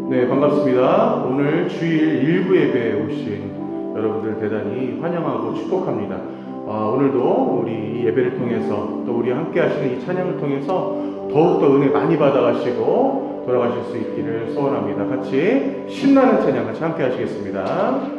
네, 반갑습니다. 오늘 주일 일부 예배에 오신 여러분들 대단히 환영하고 축복합니다. 오늘도 우리 이 예배를 통해서 또 우리 함께 하시는 이 찬양을 통해서 더욱더 은혜 많이 받아가시고 돌아가실 수 있기를 소원합니다. 같이 신나는 찬양 같이 함께 하시겠습니다.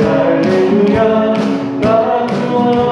할렐루야, 나 구원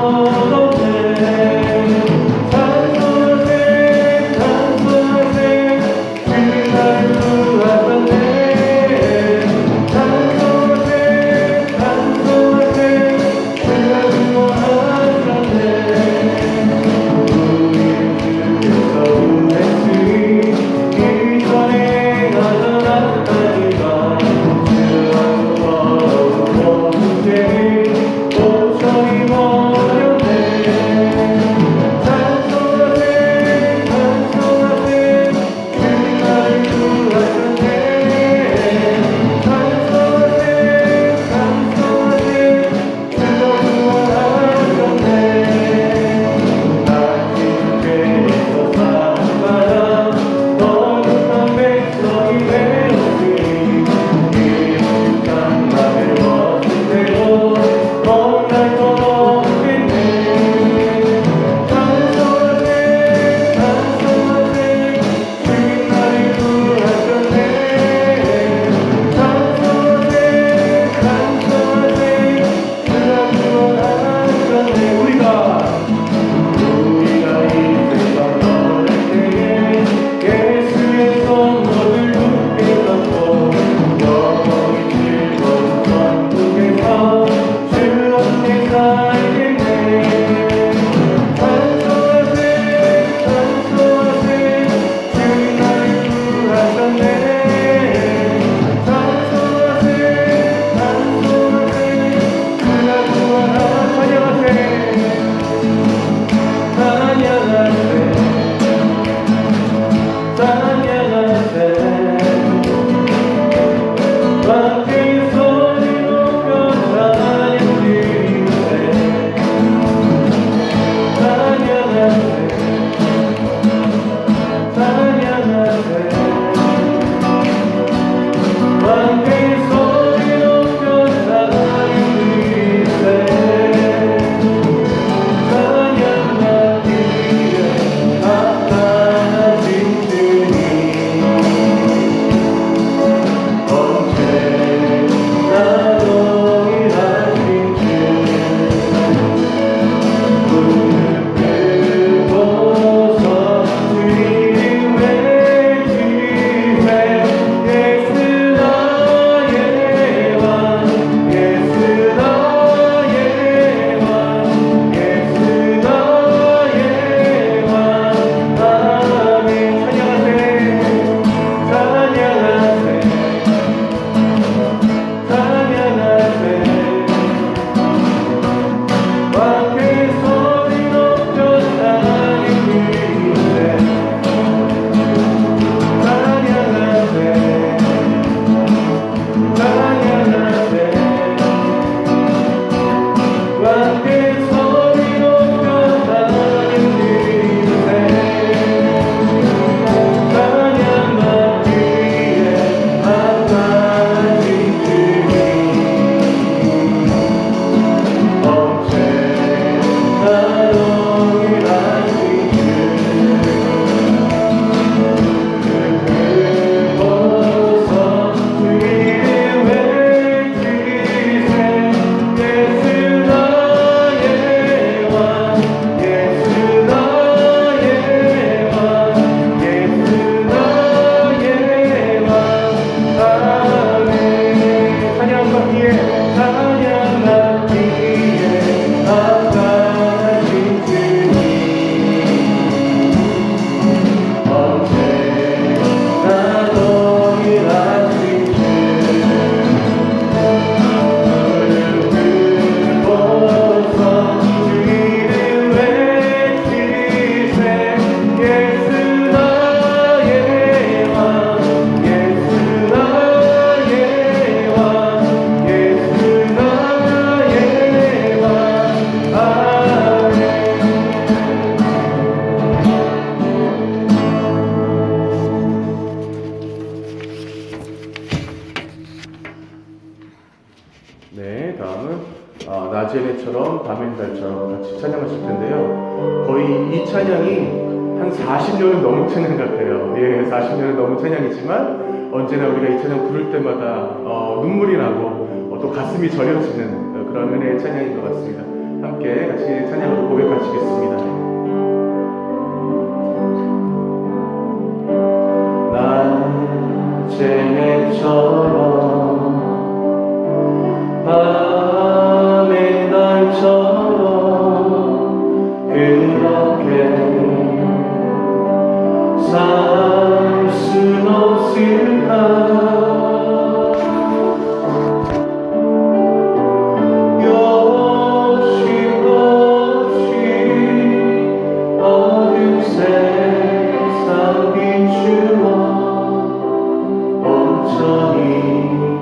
네, 다음은 나제네처럼 밤의 달처럼 같이 찬양하실 텐데요. 거의 이 찬양이 한 40년은 넘은 찬양 같아요. 예, 40년은 넘은 찬양이지만 언제나 우리가 이 찬양 부를 때마다 눈물이 나고 또 가슴이 저려지는 그런 은혜의 찬양인 것 같습니다. 함께 같이 찬양으로 고백하시겠습니다. 나제네처럼 밤의 날처럼 그렇게 살 순 없을까? 욕심없이 어두운 세상 비추어 온전히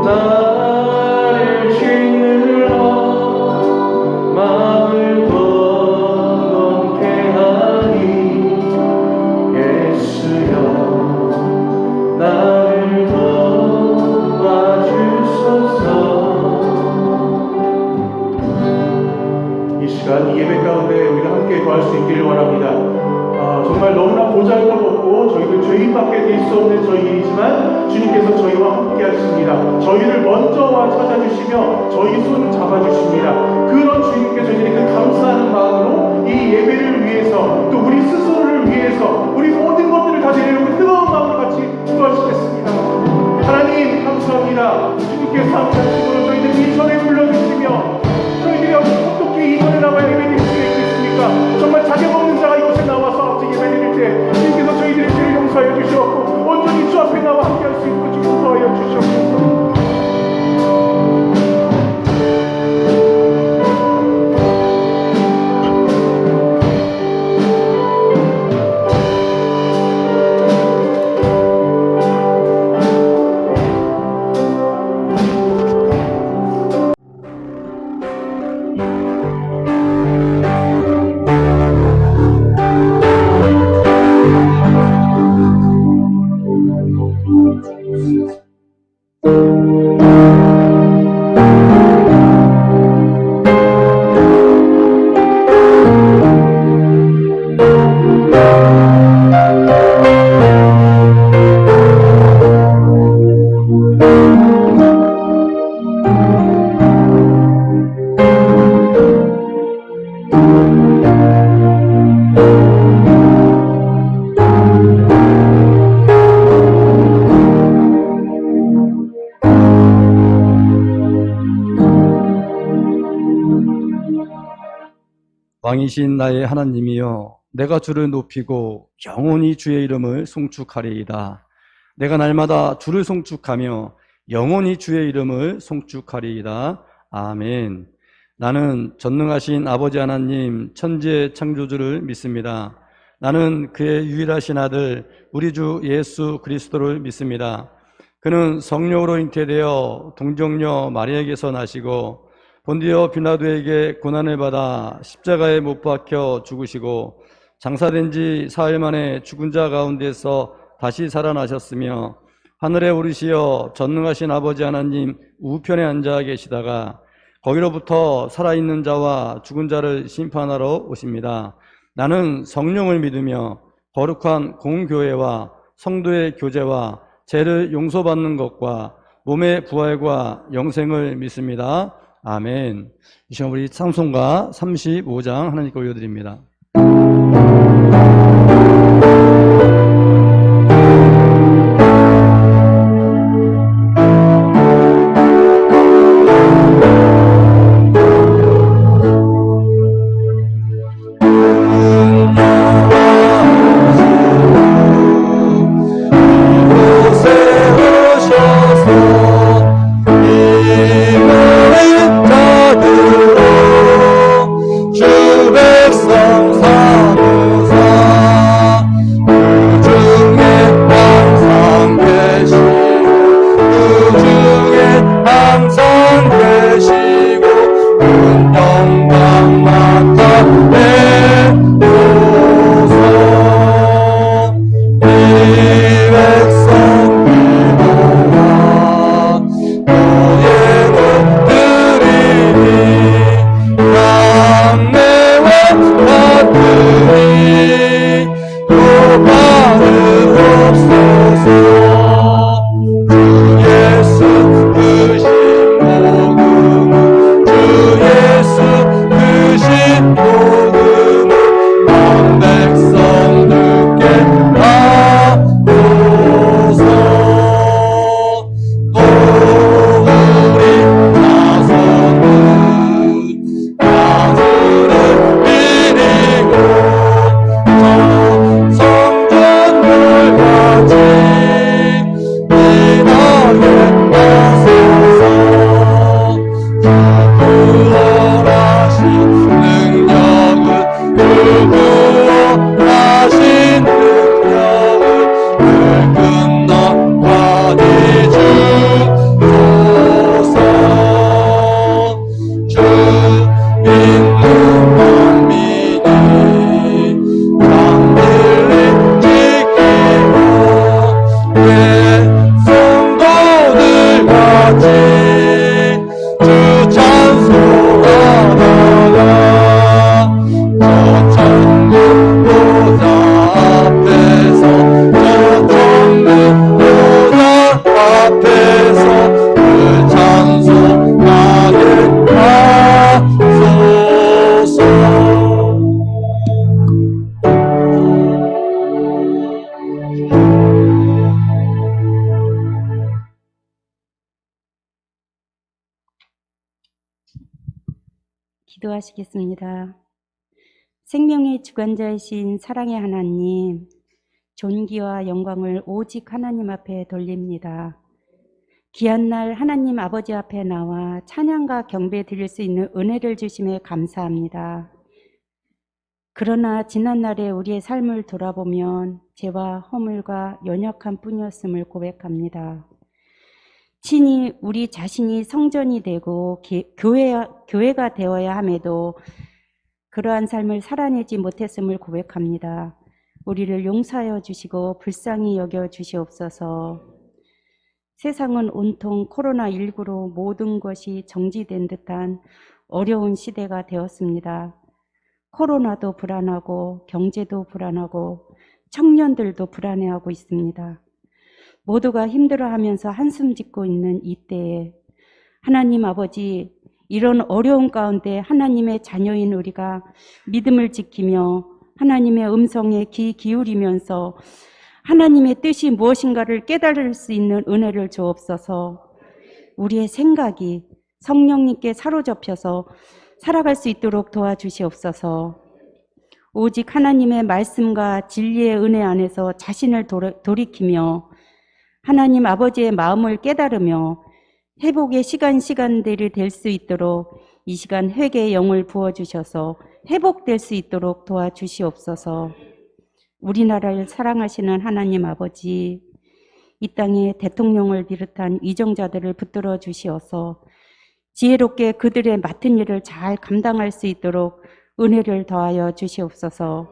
나를 짓눌러 마음을 번번케 하니 예수여 나를 도와주소서. 이 시간 이 예배 가운데 우리가 함께 거할 수 있기를 원합니다. 정말 너무나 보잘것없고 저희들 죄인밖에 될 수 없는 저희이지만 주님께서 저희와 함께 하십니다. 저희를 먼저 와 찾아주시며 저희 손을 잡아주십니다. 그런 주님께 저희들이 그 감사하는 마음으로 이 예배를 위해서 또 우리 스스로를 위해서 우리 모든 것들을 다 내려놓고 뜨거운 마음을 같이 기도하시겠습니다. 하나님 감사합니다. 주님께서 함께하시고 저희들 이전에 불러주시며 저희들이 어떻게 이전에 나와야 예배드릴 수 있겠습니까? 정말 자격 없는 자가 이곳에 나와서 예배드릴 때 주님께서 저희들의 죄를 용서하여 주시옵고 온전히 주 앞에 나와 함께할 수 있도록 용서하여 주시옵소서. 왕이신 나의 하나님이여, 내가 주를 높이고 영원히 주의 이름을 송축하리이다. 내가 날마다 주를 송축하며 영원히 주의 이름을 송축하리이다. 아멘. 나는 전능하신 아버지 하나님 천지의 창조주를 믿습니다. 나는 그의 유일하신 아들 우리 주 예수 그리스도를 믿습니다. 그는 성령으로 잉태되어 동정녀 마리아에게서 나시고 본디오 빌라도에게 고난을 받아 십자가에 못 박혀 죽으시고 장사된 지 사흘 만에 죽은 자 가운데서 다시 살아나셨으며 하늘에 오르시어 전능하신 아버지 하나님 우편에 앉아 계시다가 거기로부터 살아있는 자와 죽은 자를 심판하러 오십니다. 나는 성령을 믿으며 거룩한 공교회와 성도의 교제와 죄를 용서받는 것과 몸의 부활과 영생을 믿습니다. 아멘. 이 시간 우리 찬송가 35장 하나님께 올려드립니다. 하신 능력을 늙은 기도하시겠습니다. 생명의 주관자이신 사랑의 하나님, 존귀와 영광을 오직 하나님 앞에 돌립니다. 귀한 날 하나님 아버지 앞에 나와 찬양과 경배 드릴 수 있는 은혜를 주심에 감사합니다. 그러나 지난날의 우리의 삶을 돌아보면 죄와 허물과 연약한 뿐이었음을 고백합니다. 친히 우리 자신이 성전이 되고 교회가 되어야 함에도 그러한 삶을 살아내지 못했음을 고백합니다. 우리를 용서하여 주시고 불쌍히 여겨 주시옵소서. 세상은 온통 코로나19로 모든 것이 정지된 듯한 어려운 시대가 되었습니다. 코로나도 불안하고 경제도 불안하고 청년들도 불안해하고 있습니다. 모두가 힘들어하면서 한숨 짓고 있는 이때에 하나님 아버지, 이런 어려운 가운데 하나님의 자녀인 우리가 믿음을 지키며 하나님의 음성에 귀 기울이면서 하나님의 뜻이 무엇인가를 깨달을 수 있는 은혜를 주옵소서. 우리의 생각이 성령님께 사로잡혀서 살아갈 수 있도록 도와주시옵소서. 오직 하나님의 말씀과 진리의 은혜 안에서 자신을 돌이키며 하나님 아버지의 마음을 깨달으며 회복의 시간들이 될 수 있도록 이 시간 회개의 영을 부어주셔서 회복될 수 있도록 도와주시옵소서. 우리나라를 사랑하시는 하나님 아버지, 이 땅에 대통령을 비롯한 위정자들을 붙들어 주시어서 지혜롭게 그들의 맡은 일을 잘 감당할 수 있도록 은혜를 더하여 주시옵소서.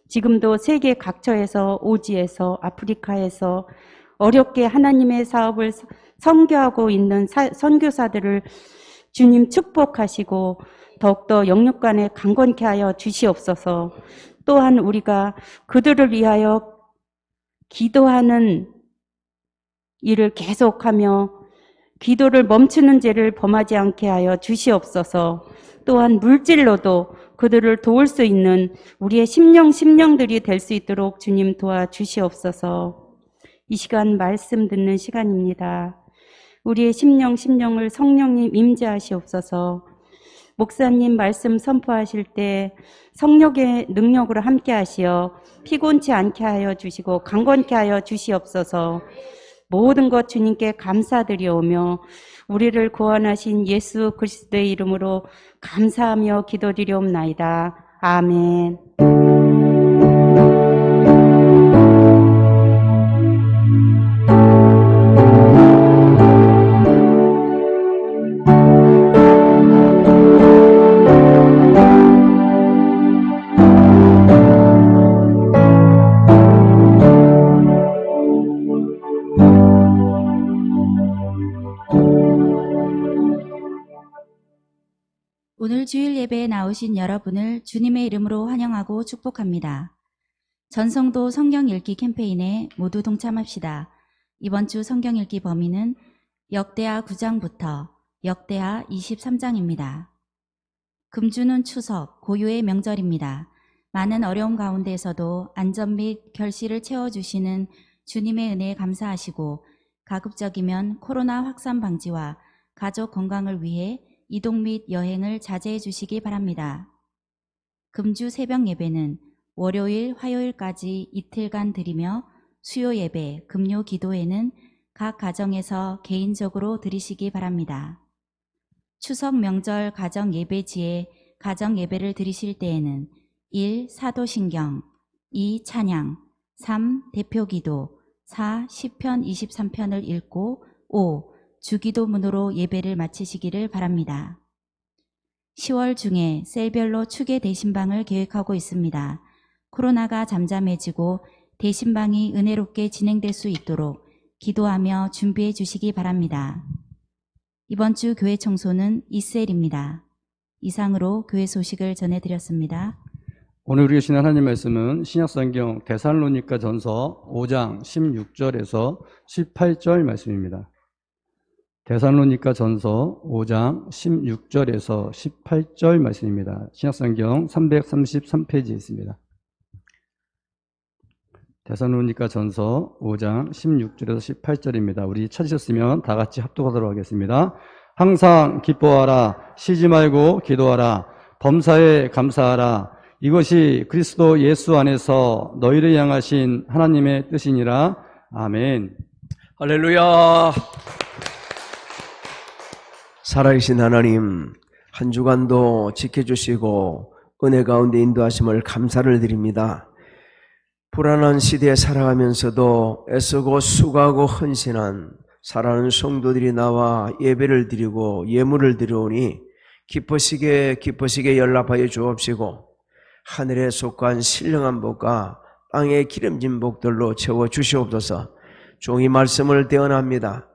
지금도 세계 각처에서, 오지에서, 아프리카에서 어렵게 하나님의 사업을 선교하고 있는 선교사들을 주님 축복하시고 더욱더 영육간에 강건케 하여 주시옵소서. 또한 우리가 그들을 위하여 기도하는 일을 계속하며 기도를 멈추는 죄를 범하지 않게 하여 주시옵소서. 또한 물질로도 그들을 도울 수 있는 우리의 심령들이 될 수 있도록 주님 도와주시옵소서. 이 시간 말씀 듣는 시간입니다. 우리의 심령을 성령님 임재하시옵소서. 목사님 말씀 선포하실 때 성령의 능력으로 함께 하시어 피곤치 않게 하여 주시고 강건케 하여 주시옵소서. 모든 것 주님께 감사드리오며 우리를 구원하신 예수 그리스도의 이름으로 감사하며 기도드리옵나이다. 아멘. 오늘 주일 예배에 나오신 여러분을 주님의 이름으로 환영하고 축복합니다. 전성도 성경 읽기 캠페인에 모두 동참합시다. 이번 주 성경 읽기 범위는 역대하 9장부터 역대하 23장입니다. 금주는 추석, 고유의 명절입니다. 많은 어려움 가운데에서도 안전 및 결실을 채워주시는 주님의 은혜에 감사하시고 가급적이면 코로나 확산 방지와 가족 건강을 위해 이동 및 여행을 자제해 주시기 바랍니다. 금주 새벽 예배는 월요일, 화요일까지 이틀간 드리며 수요 예배, 금요 기도회는 각 가정에서 개인적으로 드리시기 바랍니다. 추석 명절 가정 예배지에 가정 예배를 드리실 때에는 1. 사도신경, 2. 찬양, 3. 대표기도, 4. 시편 23편을 읽고 5. 주기도문으로 예배를 마치시기를 바랍니다. 10월 중에 셀별로 추계 대신방을 계획하고 있습니다. 코로나가 잠잠해지고 대신방이 은혜롭게 진행될 수 있도록 기도하며 준비해 주시기 바랍니다. 이번 주 교회 청소는 이셀입니다. 이상으로 교회 소식을 전해드렸습니다. 오늘 우리가 시는 하나님 말씀은 신약성경 데살로니가 전서 5장 16절에서 18절 말씀입니다. 데살로니가 전서 5장 16절에서 18절 말씀입니다. 신약성경 333페이지에 있습니다. 데살로니가 전서 5장 16절에서 18절입니다. 우리 찾으셨으면 다 같이 합독하도록 하겠습니다. 항상 기뻐하라. 쉬지 말고 기도하라. 범사에 감사하라. 이것이 그리스도 예수 안에서 너희를 향하신 하나님의 뜻이니라. 아멘. 할렐루야. 살아계신 하나님, 한 주간도 지켜주시고 은혜 가운데 인도하심을 감사를 드립니다. 불안한 시대에 살아가면서도 애쓰고 수고하고 헌신한 사랑하는 성도들이 나와 예배를 드리고 예물을 드려오니 기쁘시게 연락하여 주옵시고 하늘에 속한 신령한 복과 땅에 기름진 복들로 채워 주시옵소서. 종이 말씀을 대언합니다.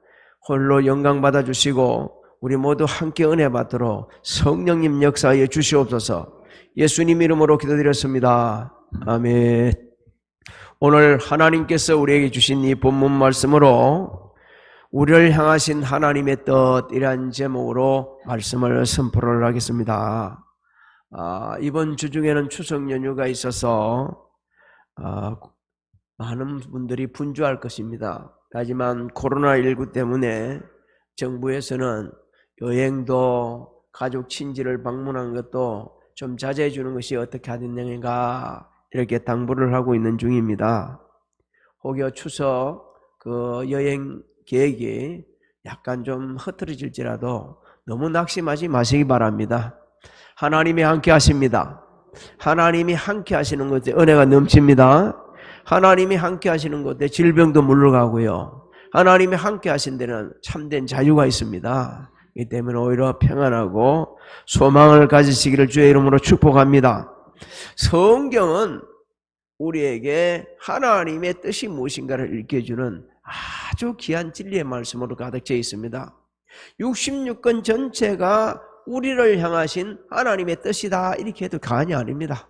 홀로 영광 받아 주시고 우리 모두 함께 은혜 받도록 성령님 역사하여 주시옵소서. 예수님 이름으로 기도드렸습니다. 아멘. 오늘 하나님께서 우리에게 주신 이 본문 말씀으로 우리를 향하신 하나님의 뜻이란 제목으로 말씀을 선포를 하겠습니다. 이번 주 중에는 추석 연휴가 있어서 많은 분들이 분주할 것입니다. 하지만 코로나19 때문에 정부에서는 여행도 가족 친지를 방문한 것도 좀 자제해 주는 것이 어떻게 하겠는가 이렇게 당부를 하고 있는 중입니다. 혹여 추석 여행 계획이 약간 좀 흐트러질지라도 너무 낙심하지 마시기 바랍니다. 하나님이 함께 하십니다. 하나님이 함께 하시는 것에 은혜가 넘칩니다. 하나님이 함께 하시는 곳에 질병도 물러가고요. 하나님이 함께 하신 데는 참된 자유가 있습니다. 이 때문에 오히려 평안하고 소망을 가지시기를 주의 이름으로 축복합니다. 성경은 우리에게 하나님의 뜻이 무엇인가를 읽혀주는 아주 귀한 진리의 말씀으로 가득 채 있습니다. 66권 전체가 우리를 향하신 하나님의 뜻이다 이렇게 해도 과언이 아닙니다.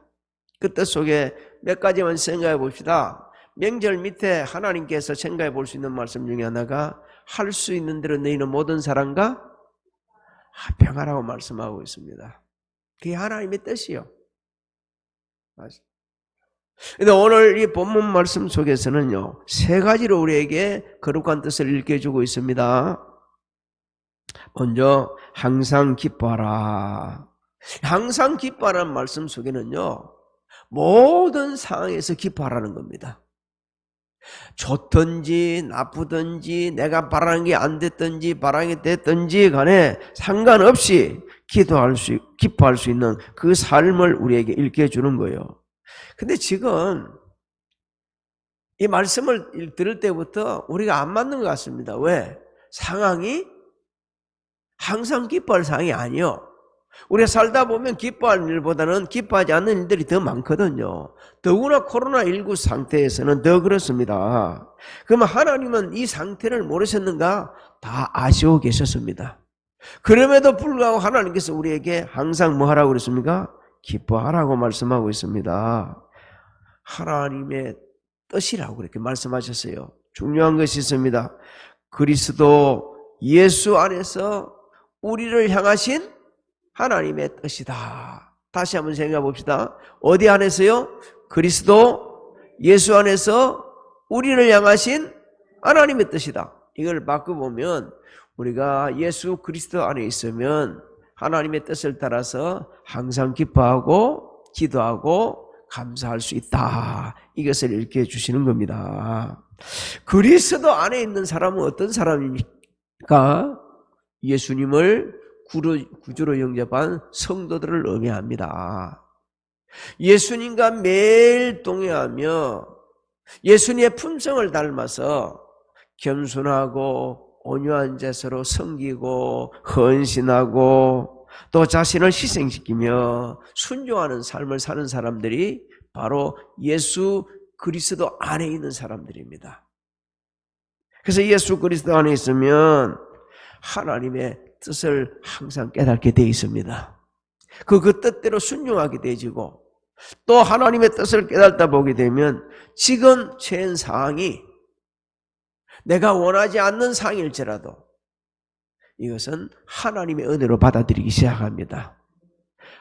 그 뜻 속에 몇 가지만 생각해 봅시다. 명절 밑에 하나님께서 생각해 볼 수 있는 말씀 중에 하나가 할 수 있는 대로 너희는 모든 사람과 평화라고 말씀하고 있습니다. 그게 하나님의 뜻이요. 근데 오늘 이 본문 말씀 속에서는요, 세 가지로 우리에게 거룩한 뜻을 일깨주고 있습니다. 먼저 항상 기뻐하라. 항상 기뻐하라는 말씀 속에는요, 모든 상황에서 기뻐하라는 겁니다. 좋든지 나쁘든지 내가 바라는 게 안 됐든지 바라는 게 됐든지 간에 상관없이 기뻐할 수 있는 그 삶을 우리에게 일깨주는 거예요. 근데 지금 이 말씀을 들을 때부터 우리가 안 맞는 것 같습니다. 왜? 상황이 항상 기뻐할 상황이 아니요. 우리가 살다 보면 기뻐할 일보다는 기뻐하지 않는 일들이 더 많거든요. 더구나 코로나19 상태에서는 더 그렇습니다. 그러면 하나님은 이 상태를 모르셨는가? 다 아시고 계셨습니다. 그럼에도 불구하고 하나님께서 우리에게 항상 뭐 하라고 그랬습니까? 기뻐하라고 말씀하고 있습니다. 하나님의 뜻이라고 그렇게 말씀하셨어요. 중요한 것이 있습니다. 그리스도 예수 안에서 우리를 향하신 하나님의 뜻이다. 다시 한번 생각해 봅시다. 어디 안에서요? 그리스도 예수 안에서 우리를 향하신 하나님의 뜻이다. 이걸 바꿔보면 우리가 예수 그리스도 안에 있으면 하나님의 뜻을 따라서 항상 기뻐하고 기도하고 감사할 수 있다. 이것을 일깨워 주시는 겁니다. 그리스도 안에 있는 사람은 어떤 사람입니까? 예수님을 구주로 영접한 성도들을 의미합니다. 예수님과 매일 동행하며 예수님의 품성을 닮아서 겸손하고 온유한 자세로 섬기고 헌신하고 또 자신을 희생시키며 순종하는 삶을 사는 사람들이 바로 예수 그리스도 안에 있는 사람들입니다. 그래서 예수 그리스도 안에 있으면 하나님의 뜻을 항상 깨닫게 되어 있습니다. 그 뜻대로 순종하게 되어지고 또 하나님의 뜻을 깨닫다 보게 되면 지금 처한 상황이 내가 원하지 않는 상황일지라도 이것은 하나님의 은혜로 받아들이기 시작합니다.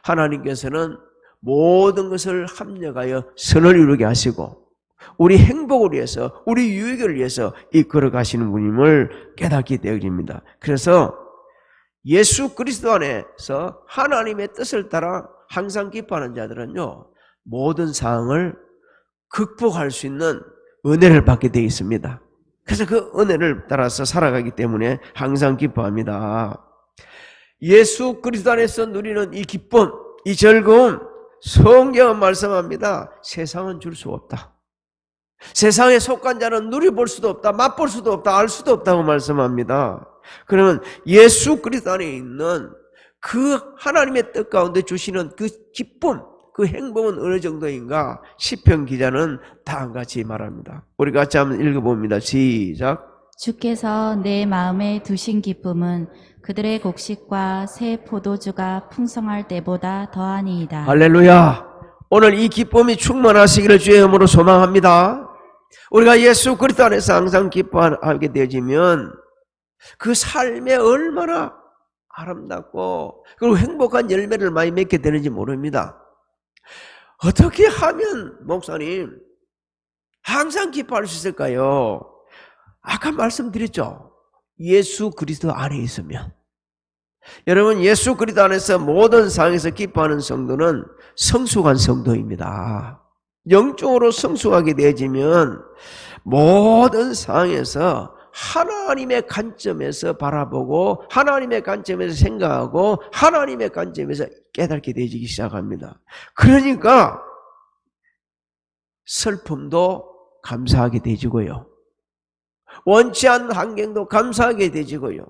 하나님께서는 모든 것을 합력하여 선을 이루게 하시고 우리 행복을 위해서 우리 유익을 위해서 이끌어 가시는 분임을 깨닫게 되어집니다. 그래서 예수 그리스도 안에서 하나님의 뜻을 따라 항상 기뻐하는 자들은요, 모든 상황을 극복할 수 있는 은혜를 받게 되어 있습니다. 그래서 그 은혜를 따라서 살아가기 때문에 항상 기뻐합니다. 예수 그리스도 안에서 누리는 이 기쁨, 이 즐거움, 성경은 말씀합니다. 세상은 줄 수 없다. 세상에 속한 자는 누려볼 수도 없다, 맛볼 수도 없다, 알 수도 없다고 말씀합니다. 그러면 예수 그리스도 안에 있는 그 하나님의 뜻 가운데 주시는 그 기쁨, 그 행복은 어느 정도인가? 시편 기자는 다음과 같이 말합니다. 우리 같이 한번 읽어봅니다. 시작. 주께서 내 마음에 두신 기쁨은 그들의 곡식과 새 포도주가 풍성할 때보다 더하니이다. 할렐루야. 오늘 이 기쁨이 충만하시기를 주의 이름으로 소망합니다. 우리가 예수 그리스도 안에서 항상 기뻐하게 되어지면 그 삶에 얼마나 아름답고 그리고 행복한 열매를 많이 맺게 되는지 모릅니다. 어떻게 하면 목사님 항상 기뻐할 수 있을까요? 아까 말씀드렸죠. 예수 그리스도 안에 있으면. 여러분, 예수 그리스도 안에서 모든 상황에서 기뻐하는 성도는 성숙한 성도입니다. 영적으로 성숙하게 되어지면 모든 상황에서 하나님의 관점에서 바라보고 하나님의 관점에서 생각하고 하나님의 관점에서 깨닫게 되어지기 시작합니다. 그러니까 슬픔도 감사하게 되지고요, 원치 않는 환경도 감사하게 되지고요,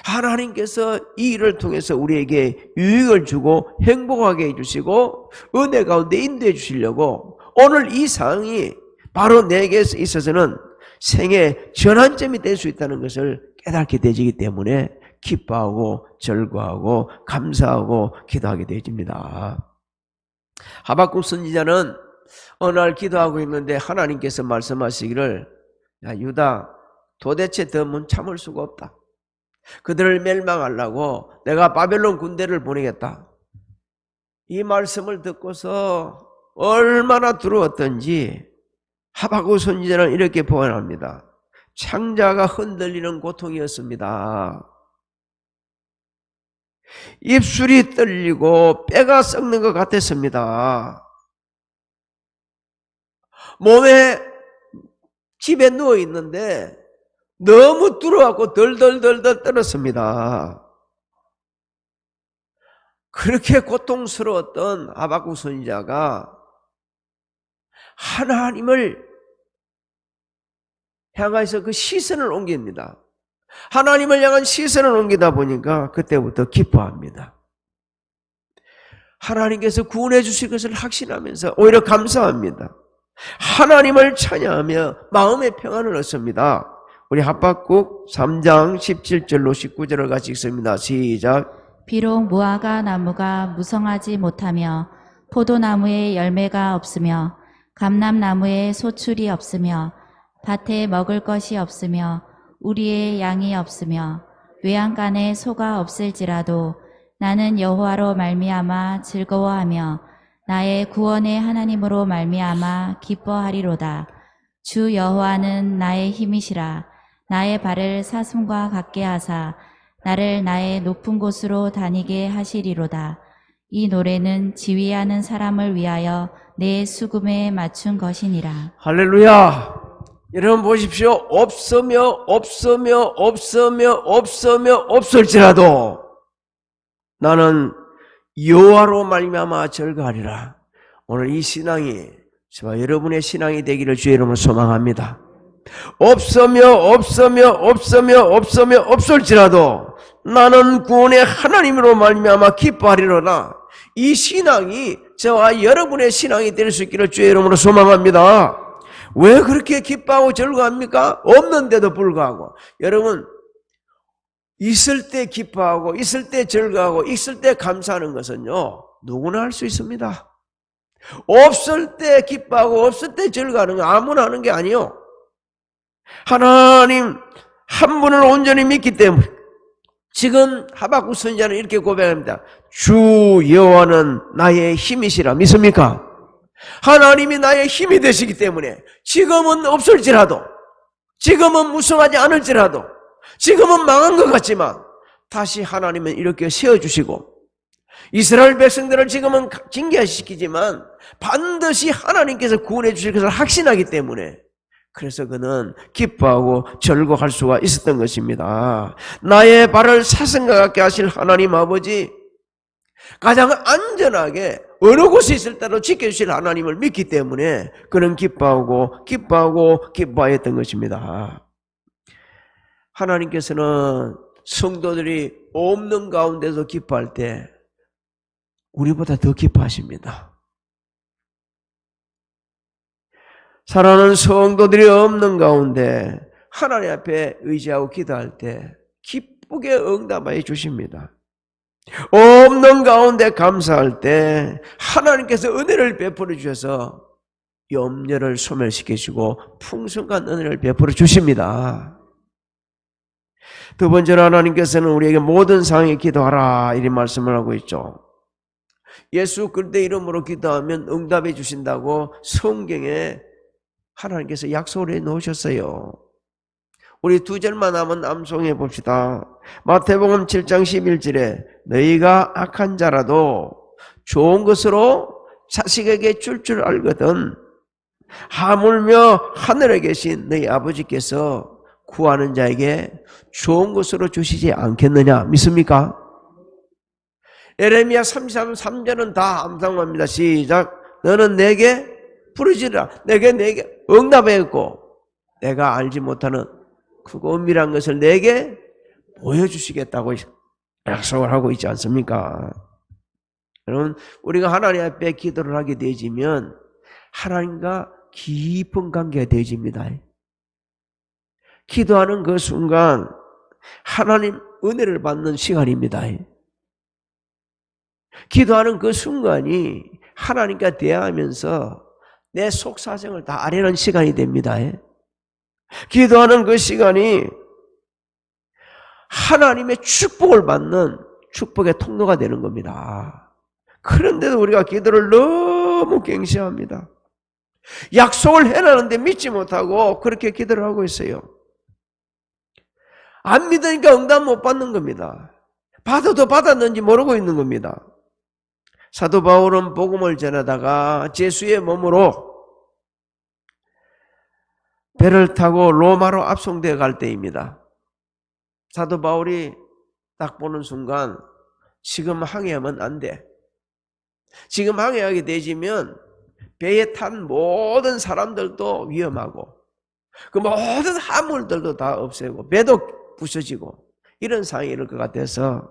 하나님께서 이 일을 통해서 우리에게 유익을 주고 행복하게 해주시고 은혜 가운데 인도해 주시려고 오늘 이 상황이 바로 내게 있어서는 생의 전환점이 될 수 있다는 것을 깨닫게 되지기 때문에 기뻐하고 즐거워하고 감사하고 기도하게 되어집니다. 하박국 선지자는 어느 날 기도하고 있는데 하나님께서 말씀하시기를, 야 유다, 도대체 더 못 참을 수가 없다. 그들을 멸망하려고 내가 바벨론 군대를 보내겠다. 이 말씀을 듣고서 얼마나 두려웠던지 하박국 선지자는 이렇게 보완합니다. 창자가 흔들리는 고통이었습니다. 입술이 떨리고 뼈가 썩는 것 같았습니다. 몸에 집에 누워 있는데 너무 두려워갖고 덜덜덜덜 떨었습니다. 그렇게 고통스러웠던 하박국 선지자가 하나님을 향해서 그 시선을 옮깁니다. 하나님을 향한 시선을 옮기다 보니까 그때부터 기뻐합니다. 하나님께서 구원해 주실 것을 확신하면서 오히려 감사합니다. 하나님을 찬양하며 마음의 평안을 얻습니다. 우리 하박국 3장 17절로 19절을 같이 읽습니다. 시작. 비록 무화과 나무가 무성하지 못하며 포도나무에 열매가 없으며 감람나무에 소출이 없으며 밭에 먹을 것이 없으며 우리의 양이 없으며 외양간에 소가 없을지라도 나는 여호와로 말미암아 즐거워하며 나의 구원의 하나님으로 말미암아 기뻐하리로다. 주 여호와는 나의 힘이시라. 나의 발을 사슴과 같게 하사 나를 나의 높은 곳으로 다니게 하시리로다. 이 노래는 지휘하는 사람을 위하여 내 수금에 맞춘 것이니라. 할렐루야. 여러분 보십시오. 없으며 없을지라도 나는 여호와로 말미암아 즐거하리라. 오늘 이 신앙이 저와 여러분의 신앙이 되기를 주의 이름으로 소망합니다. 없을지라도 나는 구원의 하나님으로 말미암아 기뻐하리로다. 이 신앙이 저와 여러분의 신앙이 될 수 있기를 주의 이름으로 소망합니다. 왜 그렇게 기뻐하고 즐거워합니까? 없는데도 불구하고. 여러분, 있을 때 기뻐하고 있을 때 즐거워하고 있을 때 감사하는 것은요, 누구나 할 수 있습니다. 없을 때 기뻐하고 없을 때 즐거워하는 거 아무나 하는 게 아니요, 하나님 한 분을 온전히 믿기 때문에 지금 하박국 선지자는 이렇게 고백합니다. 주 여호와는 나의 힘이시라. 믿습니까? 하나님이 나의 힘이 되시기 때문에 지금은 없을지라도, 지금은 무성하지 않을지라도, 지금은 망한 것 같지만 다시 하나님은 이렇게 세워주시고 이스라엘 백성들을 지금은 징계시키지만 반드시 하나님께서 구원해 주실 것을 확신하기 때문에 그래서 그는 기뻐하고 절거할 수가 있었던 것입니다. 나의 발을 사슴과 같게 하실 하나님 아버지, 가장 안전하게 어느 곳에 있을 때도 지켜주실 하나님을 믿기 때문에 그는 기뻐했던 것입니다. 하나님께서는 성도들이 없는 가운데서 기뻐할 때 우리보다 더 기뻐하십니다. 사랑하는 성도들이 없는 가운데 하나님 앞에 의지하고 기도할 때 기쁘게 응답해 주십니다. 없는 가운데 감사할 때 하나님께서 은혜를 베풀어 주셔서 염려를 소멸시키시고 풍성한 은혜를 베풀어 주십니다. 두 번째로 하나님께서는 우리에게 모든 상황에 기도하라 이런 말씀을 하고 있죠. 예수 그리스도의 이름으로 기도하면 응답해 주신다고 성경에 하나님께서 약속을 해 놓으셨어요. 우리 두 절만 한번 암송해 봅시다. 마태복음 7장 11절에 너희가 악한 자라도 좋은 것으로 자식에게 줄 줄 알거든 하물며 하늘에 계신 너희 아버지께서 구하는 자에게 좋은 것으로 주시지 않겠느냐 믿습니까? 에레미야 33, 3절은 다 암송합니다. 시작. 너는 내게 부르짖으라. 내게 응답했고 내가 알지 못하는 크고 은밀한 것을 내게 보여주시겠다고 약속을 하고 있지 않습니까? 여러분, 우리가 하나님 앞에 기도를 하게 되지면 하나님과 깊은 관계가 되어집니다. 기도하는 그 순간 하나님 은혜를 받는 시간입니다. 기도하는 그 순간이 하나님과 대화하면서 내 속사정을 다 아뢰는 시간이 됩니다. 기도하는 그 시간이 하나님의 축복을 받는 축복의 통로가 되는 겁니다. 그런데도 우리가 기도를 너무 갱시합니다. 약속을 해놨는데 믿지 못하고 그렇게 기도를 하고 있어요. 안 믿으니까 응답 못 받는 겁니다. 받아도 받았는지 모르고 있는 겁니다. 사도 바울은 복음을 전하다가 제수의 몸으로 배를 타고 로마로 압송되어 갈 때입니다. 사도 바울이 딱 보는 순간 지금 항해하면 안 돼. 지금 항해하게 되지면 배에 탄 모든 사람들도 위험하고 그 모든 화물들도 다 없애고 배도 부서지고 이런 상황이 이럴 것 같아서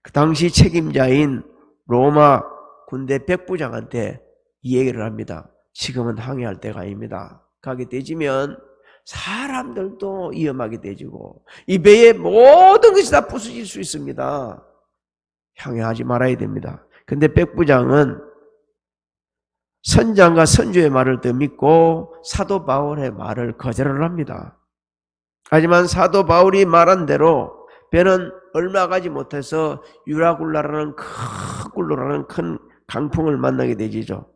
그 당시 책임자인 로마 군대 백부장한테 이 얘기를 합니다. 지금은 항해할 때가 아닙니다. 가게 되지면 사람들도 위험하게 되지고 이 배의 모든 것이 다 부서질 수 있습니다. 항해하지 말아야 됩니다. 근데 백부장은 선장과 선주의 말을 더 믿고 사도 바울의 말을 거절을 합니다. 하지만 사도 바울이 말한 대로 배는 얼마 가지 못해서 유라굴라라는 큰 강풍을 만나게 되지죠.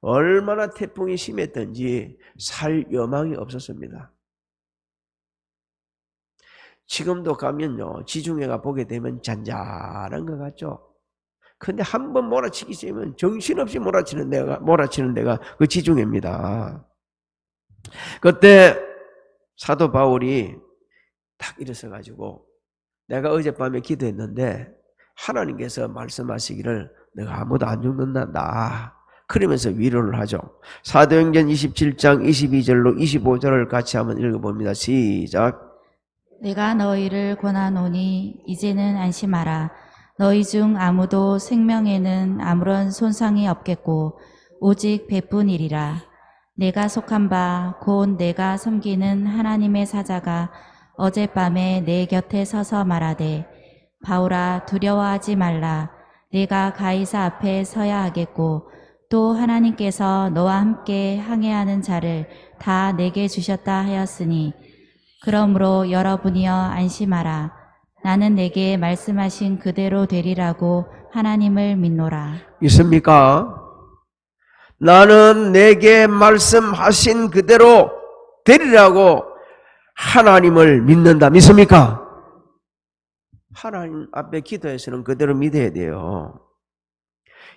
얼마나 태풍이 심했던지 살 여망이 없었습니다. 지금도 가면요, 지중해가 보게 되면 잔잔한 것 같죠. 근데 한번 몰아치기 시작하면 정신없이 몰아치는 데가 그 지중해입니다. 그때 사도 바울이 딱 일어서가지고 내가 어젯밤에 기도했는데 하나님께서 말씀하시기를 너가 아무도 안 죽는다. 그러면서 위로를 하죠. 사도행전 27장 22절로 25절을 같이 한번 읽어봅니다. 시작. 내가 너희를 권하노니 이제는 안심하라. 너희 중 아무도 생명에는 아무런 손상이 없겠고 오직 배뿐이리라. 내가 속한 바 곧 내가 섬기는 하나님의 사자가 어젯밤에 내 곁에 서서 말하되 바울아 두려워하지 말라. 내가 가이사 앞에 서야 하겠고 또 하나님께서 너와 함께 항해하는 자를 다 내게 주셨다 하였으니 그러므로 여러분이여 안심하라. 나는 내게 말씀하신 그대로 되리라고 하나님을 믿노라. 있습니까? 나는 내게 말씀하신 그대로 되리라고 하나님을 믿는다. 믿습니까? 하나님 앞에 기도해서는 그대로 믿어야 돼요.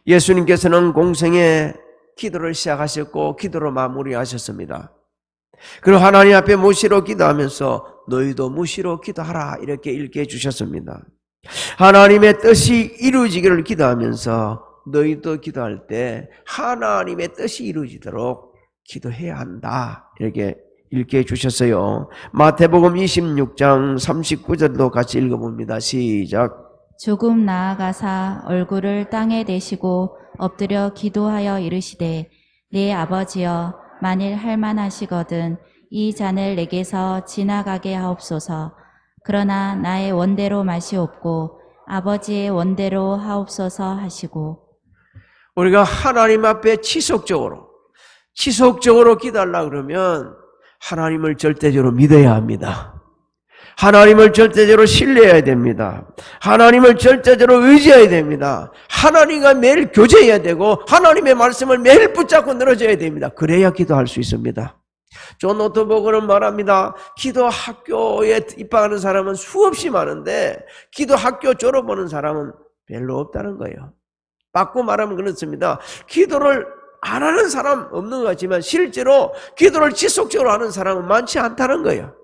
예수님께서는 공생에 기도를 시작하셨고 기도로 마무리하셨습니다. 그리고 하나님 앞에 무시로 기도하면서 너희도 무시로 기도하라 이렇게 읽게 해주셨습니다. 하나님의 뜻이 이루어지기를 기도하면서 너희도 기도할 때 하나님의 뜻이 이루어지도록 기도해야 한다 이렇게 읽게 해주셨어요. 마태복음 26장 39절도 같이 읽어봅니다. 시작. 조금 나아가사 얼굴을 땅에 대시고 엎드려 기도하여 이르시되 내 아버지여 만일 할만하시거든 이 잔을 내게서 지나가게 하옵소서. 그러나 나의 원대로 마시옵고 아버지의 원대로 하옵소서 하시고. 우리가 하나님 앞에 지속적으로 기도하려고 그러면 하나님을 절대적으로 믿어야 합니다. 하나님을 절대적으로 신뢰해야 됩니다. 하나님을 절대적으로 의지해야 됩니다. 하나님과 매일 교제해야 되고 하나님의 말씀을 매일 붙잡고 늘어져야 됩니다. 그래야 기도할 수 있습니다. 존 오토버그는 말합니다. 기도 학교에 입학하는 사람은 수없이 많은데 기도 학교 졸업하는 사람은 별로 없다는 거예요. 바꿔 말하면 그렇습니다. 기도를 안 하는 사람 없는 것 같지만 실제로 기도를 지속적으로 하는 사람은 많지 않다는 거예요.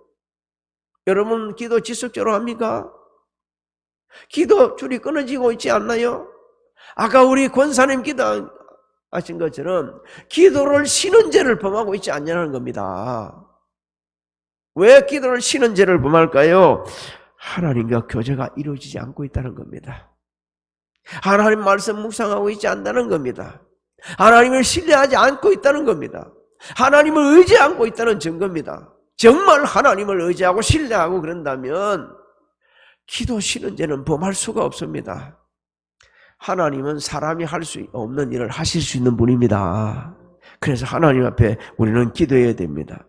여러분 기도 지속적으로 합니까? 기도 줄이 끊어지고 있지 않나요? 아까 우리 권사님 기도하신 것처럼 기도를 쉬는 죄를 범하고 있지 않냐는 겁니다. 왜 기도를 쉬는 죄를 범할까요? 하나님과 교제가 이루어지지 않고 있다는 겁니다. 하나님 말씀 묵상하고 있지 않다는 겁니다. 하나님을 신뢰하지 않고 있다는 겁니다. 하나님을 의지하지 않고 있다는 증거입니다. 정말 하나님을 의지하고 신뢰하고 그런다면 기도 쉬는 죄는 범할 수가 없습니다. 하나님은 사람이 할 수 없는 일을 하실 수 있는 분입니다. 그래서 하나님 앞에 우리는 기도해야 됩니다.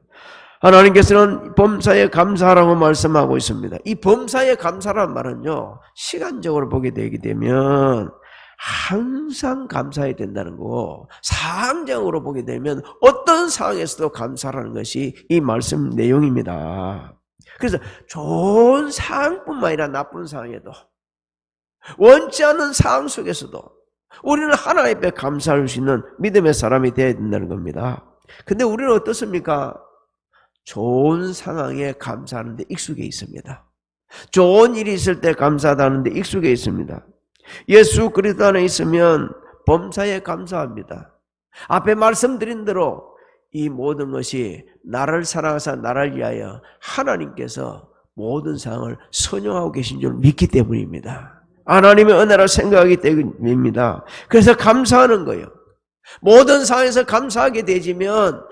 하나님께서는 범사에 감사하라고 말씀하고 있습니다. 이 범사에 감사라는 말은요, 시간적으로 보게 되게 되면 항상 감사해야 된다는 거고, 상황적으로 보게 되면 어떤 상황에서도 감사라는 것이 이 말씀 내용입니다. 그래서 좋은 상황뿐만 아니라 나쁜 상황에도, 원치 않는 상황 속에서도 우리는 하나님 앞에 감사할 수 있는 믿음의 사람이 되어야 된다는 겁니다. 근데 우리는 어떻습니까? 좋은 상황에 감사하는데 익숙해 있습니다. 좋은 일이 있을 때 감사하다는데 익숙해 있습니다. 예수 그리스도 안에 있으면 범사에 감사합니다. 앞에 말씀드린 대로 이 모든 것이 나를 사랑하사 나를 위하여 하나님께서 모든 상황을 선용하고 계신 줄 믿기 때문입니다. 하나님의 은혜라 생각하기 때문입니다. 그래서 감사하는 거예요. 모든 상황에서 감사하게 되지면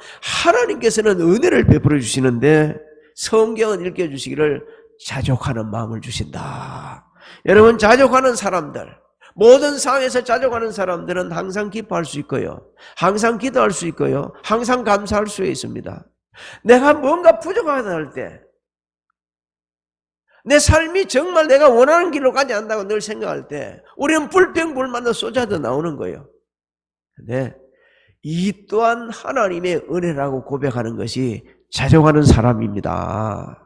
하나님께서는 은혜를 베풀어 주시는데 성경은 읽어주시기를 자족하는 마음을 주신다. 여러분, 자족하는 사람들, 모든 상황에서 자족하는 사람들은 항상 기뻐할 수 있고요, 항상 기도할 수 있고요, 항상 감사할 수 있습니다. 내가 뭔가 부족하다 할 때, 내 삶이 정말 내가 원하는 길로 가지 않는다고 늘 생각할 때 우리는 불평불만도 쏟아져 나오는 거예요. 근데 이 또한 하나님의 은혜라고 고백하는 것이 자족하는 사람입니다.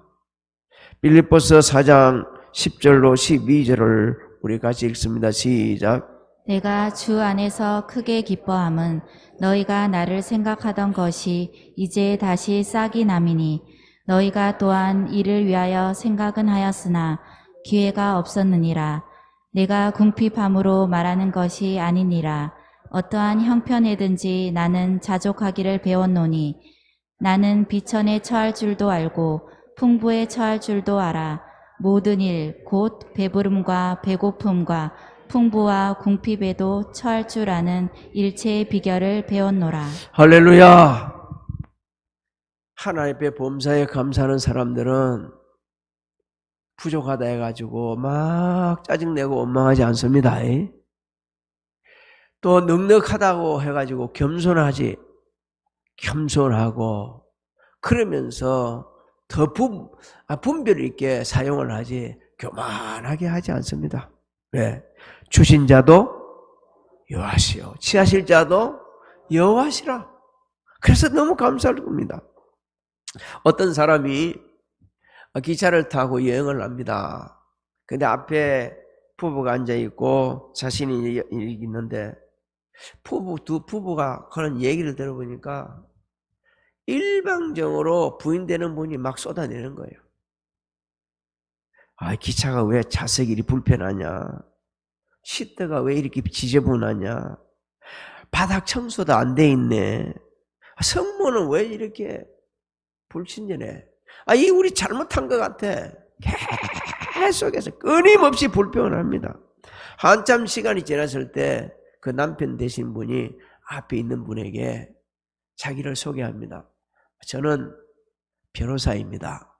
빌립보서 4장 10절로 12절을 우리 같이 읽습니다. 시작. 내가 주 안에서 크게 기뻐함은 너희가 나를 생각하던 것이 이제 다시 싹이 남이니 너희가 또한 이를 위하여 생각은 하였으나 기회가 없었느니라. 내가 궁핍함으로 말하는 것이 아니니라. 어떠한 형편에든지 나는 자족하기를 배웠노니 나는 비천에 처할 줄도 알고 풍부에 처할 줄도 알아. 모든 일 곧 배부름과 배고픔과 풍부와 궁핍에도 처할 줄 아는 일체의 비결을 배웠노라. 할렐루야. 하나님 앞에 범사에 감사하는 사람들은 부족하다 해가지고 막 짜증내고 원망하지 않습니다. 또 넉넉하다고 해가지고 겸손하고 그러면서 더 분별 있게 사용을 하지 교만하게 하지 않습니다. 왜? 주신 자도 여호와시요 취하실 자도 여호와시라. 그래서 너무 감사할 겁니다. 어떤 사람이 기차를 타고 여행을 합니다. 근데 앞에 부부가 앉아 있고 자신이 있는데 두 부부가 그런 얘기를 들어보니까 일방적으로 부인되는 분이 막 쏟아내는 거예요. 아, 기차가 왜 좌석이 이리 불편하냐? 시트가 왜 이렇게 지저분하냐? 바닥 청소도 안 돼 있네. 성모는 왜 이렇게 불친절해? 아, 이 우리 잘못한 것 같아. 계속해서 끊임없이 불평을 합니다. 한참 시간이 지났을 때 그 남편 되신 분이 앞에 있는 분에게 자기를 소개합니다. 저는 변호사입니다.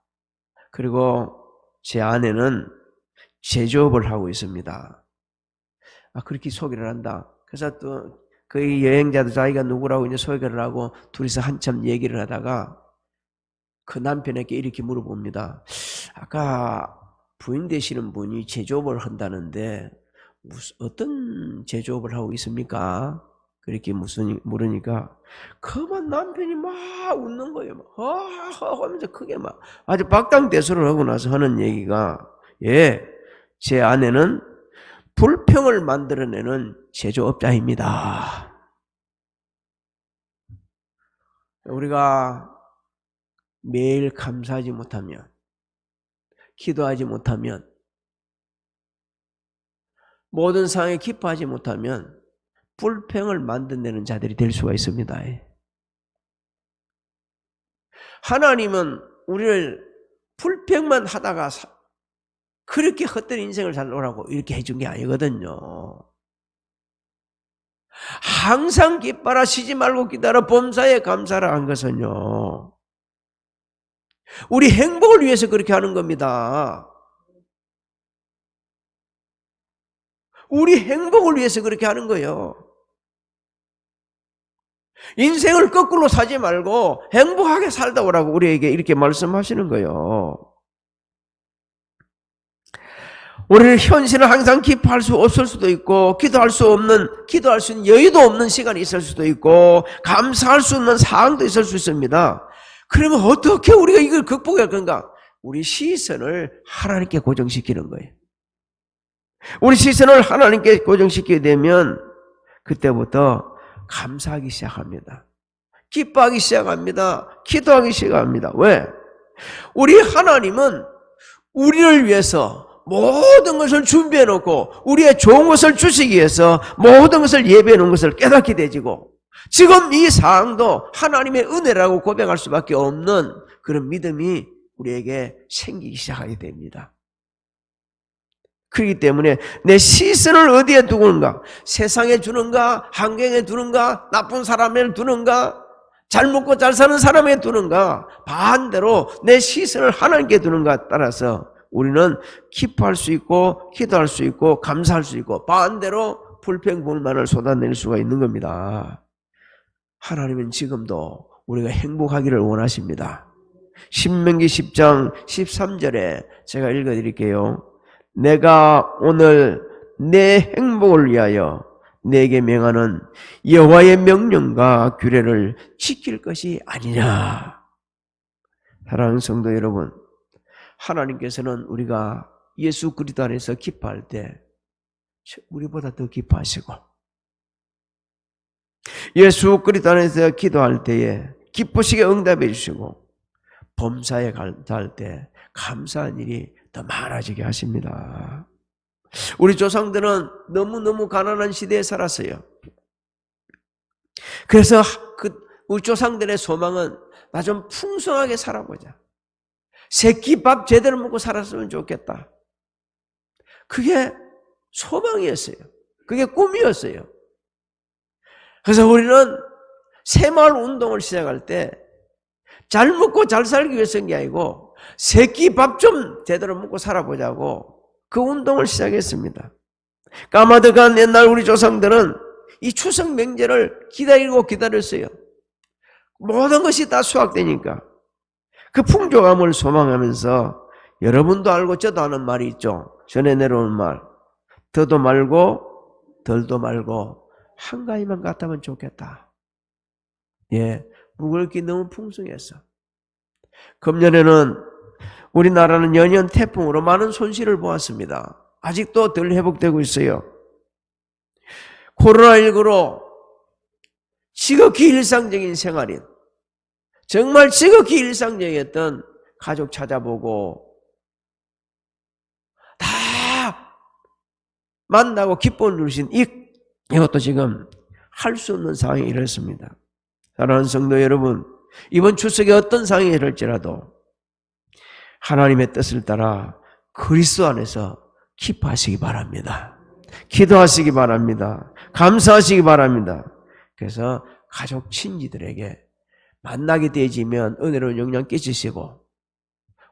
그리고 제 아내는 제조업을 하고 있습니다. 아, 그렇게 소개를 한다. 그래서 또 그 여행자도 자기가 누구라고 이제 소개를 하고 둘이서 한참 얘기를 하다가 그 남편에게 이렇게 물어봅니다. 아까 부인 되시는 분이 제조업을 한다는데 어떤 제조업을 하고 있습니까? 그렇게 물으니까 그만 남편이 막 웃는 거예요. 막 허허 하면서 크게 막 아주 박당대소를 하고 나서 하는 얘기가 예, 제 아내는 불평을 만들어내는 제조업자입니다. 우리가 매일 감사하지 못하면, 기도하지 못하면, 모든 상황에 기뻐하지 못하면 불평을 만들어내는 자들이 될 수가 있습니다. 하나님은 우리를 불평만 하다가 그렇게 헛된 인생을 살라고 이렇게 해준 게 아니거든요. 항상 기뻐라, 쉬지 말고 기다려, 범사에 감사라 한 것은요, 우리 행복을 위해서 그렇게 하는 겁니다. 우리 행복을 위해서 그렇게 하는 거예요. 인생을 거꾸로 사지 말고 행복하게 살다 오라고 우리에게 이렇게 말씀하시는 거예요. 우리는 현실은 항상 기뻐할 수 없을 수도 있고 기도할 수 있는 여유도 없는 시간이 있을 수도 있고 감사할 수 없는 상황도 있을 수 있습니다. 그러면 어떻게 우리가 이걸 극복할 건가? 우리 시선을 하나님께 고정시키는 거예요. 우리 시선을 하나님께 고정시키게 되면 그때부터 감사하기 시작합니다. 기뻐하기 시작합니다. 기도하기 시작합니다. 왜? 우리 하나님은 우리를 위해서 모든 것을 준비해 놓고 우리의 좋은 것을 주시기 위해서 모든 것을 예배해 놓은 것을 깨닫게 되지고 지금 이 상황도 하나님의 은혜라고 고백할 수밖에 없는 그런 믿음이 우리에게 생기기 시작하게 됩니다. 그렇기 때문에 내 시선을 어디에 두는가? 세상에 두는가? 환경에 두는가? 나쁜 사람에 두는가? 잘 먹고 잘 사는 사람에 두는가? 반대로 내 시선을 하나님께 두는가 따라서 우리는 기뻐할 수 있고 기도할 수 있고 감사할 수 있고 반대로 불평불만을 쏟아낼 수가 있는 겁니다. 하나님은 지금도 우리가 행복하기를 원하십니다. 신명기 10장 13절에 제가 읽어드릴게요. 내가 오늘 내 행복을 위하여 내게 명하는 여호와의 명령과 규례를 지킬 것이 아니냐. 사랑하는 성도 여러분, 하나님께서는 우리가 예수 그리스도 안에서 기뻐할 때 우리보다 더 기뻐하시고 예수 그리스도 안에서 기도할 때에 기쁘시게 응답해 주시고 범사에 갈 때 감사한 일이 더 많아지게 하십니다. 우리 조상들은 너무너무 가난한 시대에 살았어요. 그래서 우리 조상들의 소망은 나 좀 풍성하게 살아보자. 새끼밥 제대로 먹고 살았으면 좋겠다. 그게 소망이었어요. 그게 꿈이었어요. 그래서 우리는 새마을 운동을 시작할 때 잘 먹고 잘 살기 위해서인 게 아니고 새끼밥 좀 제대로 먹고 살아보자고 그 운동을 시작했습니다. 까마득한 옛날 우리 조상들은 이 추석 명절을 기다렸어요. 모든 것이 다 수확되니까. 그 풍족함을 소망하면서 여러분도 알고 저도 아는 말이 있죠. 전에 내려오는 말. 더도 말고 덜도 말고 한가위만 같으면 좋겠다. 예, 묵을 게 너무 풍성했어. 금년에는 우리나라는 연이은 태풍으로 많은 손실을 보았습니다. 아직도 덜 회복되고 있어요. 코로나19로 지극히 일상적인 생활인, 정말 지극히 일상적이었던 가족 찾아보고 다 만나고 기쁨을 누리신 이것도 지금 할 수 없는 상황에 이르렀습니다. 사랑하는 성도 여러분, 이번 추석에 어떤 상황이 이럴지라도 하나님의 뜻을 따라 그리스도 안에서 기뻐하시기 바랍니다. 기도하시기 바랍니다. 감사하시기 바랍니다. 그래서 가족 친지들에게 만나게 되지면 은혜로운 영향 끼치시고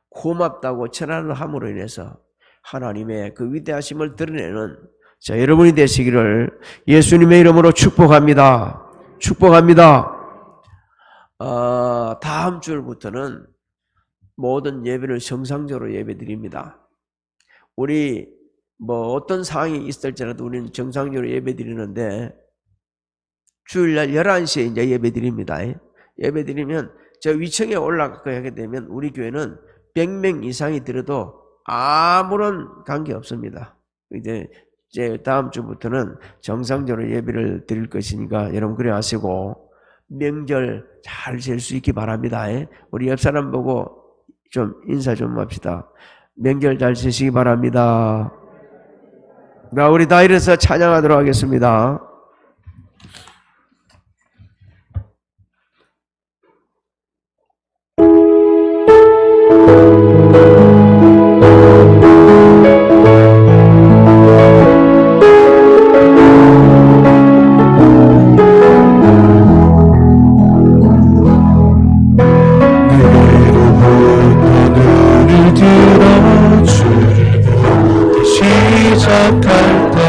고맙다고 전하는 함으로 인해서 하나님의 그 위대하심을 드러내는 자, 여러분이 되시기를 예수님의 이름으로 축복합니다. 축복합니다. 다음 주부터는 모든 예배를 정상적으로 예배드립니다. 우리 어떤 상황이 있을지라도 우리는 정상적으로 예배드리는데 주일날 11시에 이제 예배드립니다. 예배드리면 저 위층에 올라가게 하게 되면 우리 교회는 100명 이상이 들어도 아무런 관계 없습니다. 이제 다음 주부터는 정상적으로 예배를 드릴 것이니까 여러분 그래 하시고 명절 잘 질 수 있기 바랍니다. 우리 옆 사람 보고 좀 인사 좀 합시다. 명절 잘 지시기 바랍니다. 나 우리 다 일어서 찬양하도록 하겠습니다. 시작할 때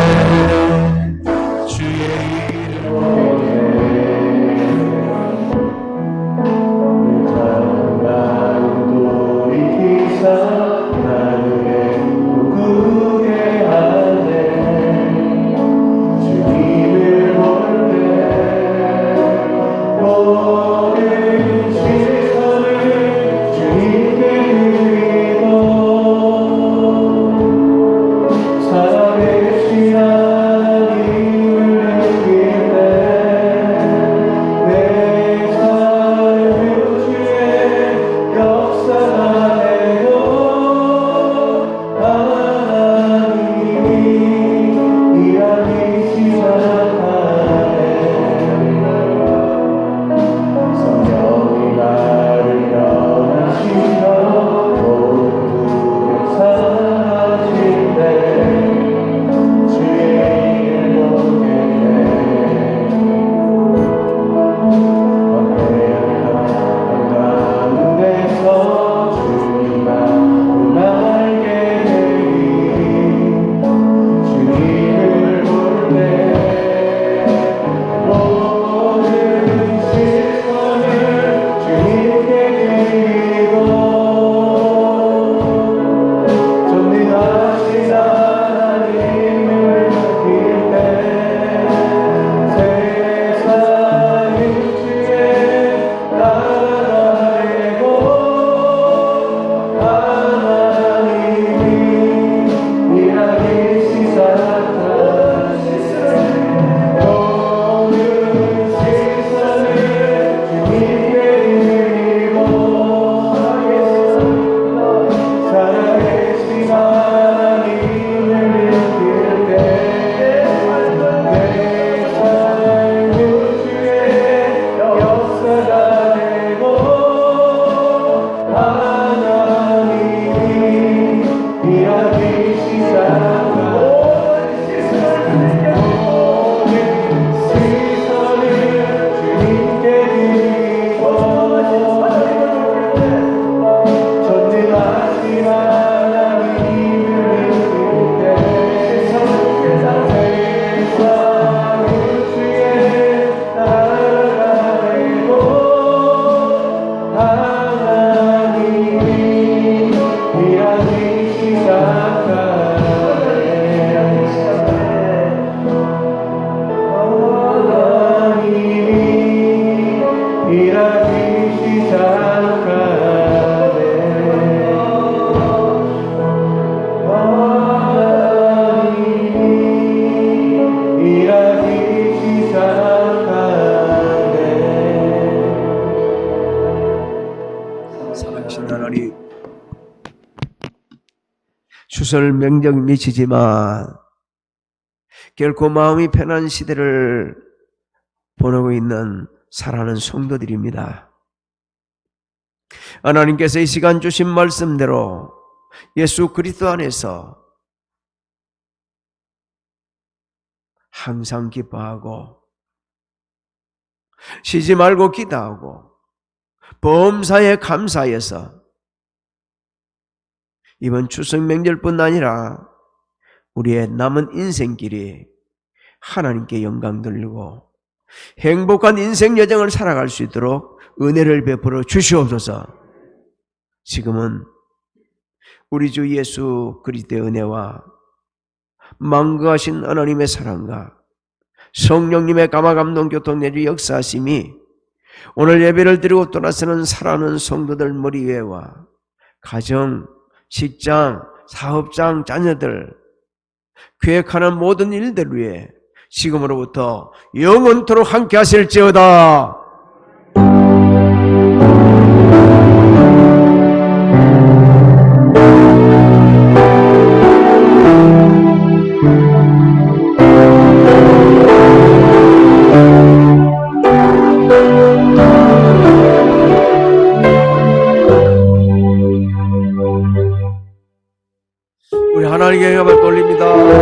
주의 역사가 되어 추설 명령이 미치지만 결코 마음이 편한 시대를 보내고 있는 사랑하는 성도들입니다. 하나님께서 이 시간 주신 말씀대로 예수 그리스도 안에서 항상 기뻐하고 쉬지 말고 기도하고 범사에 감사해서 이번 추석 명절뿐 아니라 우리의 남은 인생길이 하나님께 영광 돌리고 행복한 인생 여정을 살아갈 수 있도록 은혜를 베풀어 주시옵소서. 지금은 우리 주 예수 그리스도의 은혜와 만거하신 하나님의 사랑과 성령님의 감화감동 교통 내주 역사하심이 오늘 예배를 드리고 떠나서는 사랑하는 성도들 머리 위에와 가정, 직장, 사업장, 자녀들 계획하는 모든 일들 위에 지금으로부터 영원토록 함께 하실지어다. 우리 하나님께 영광을 돌립니다.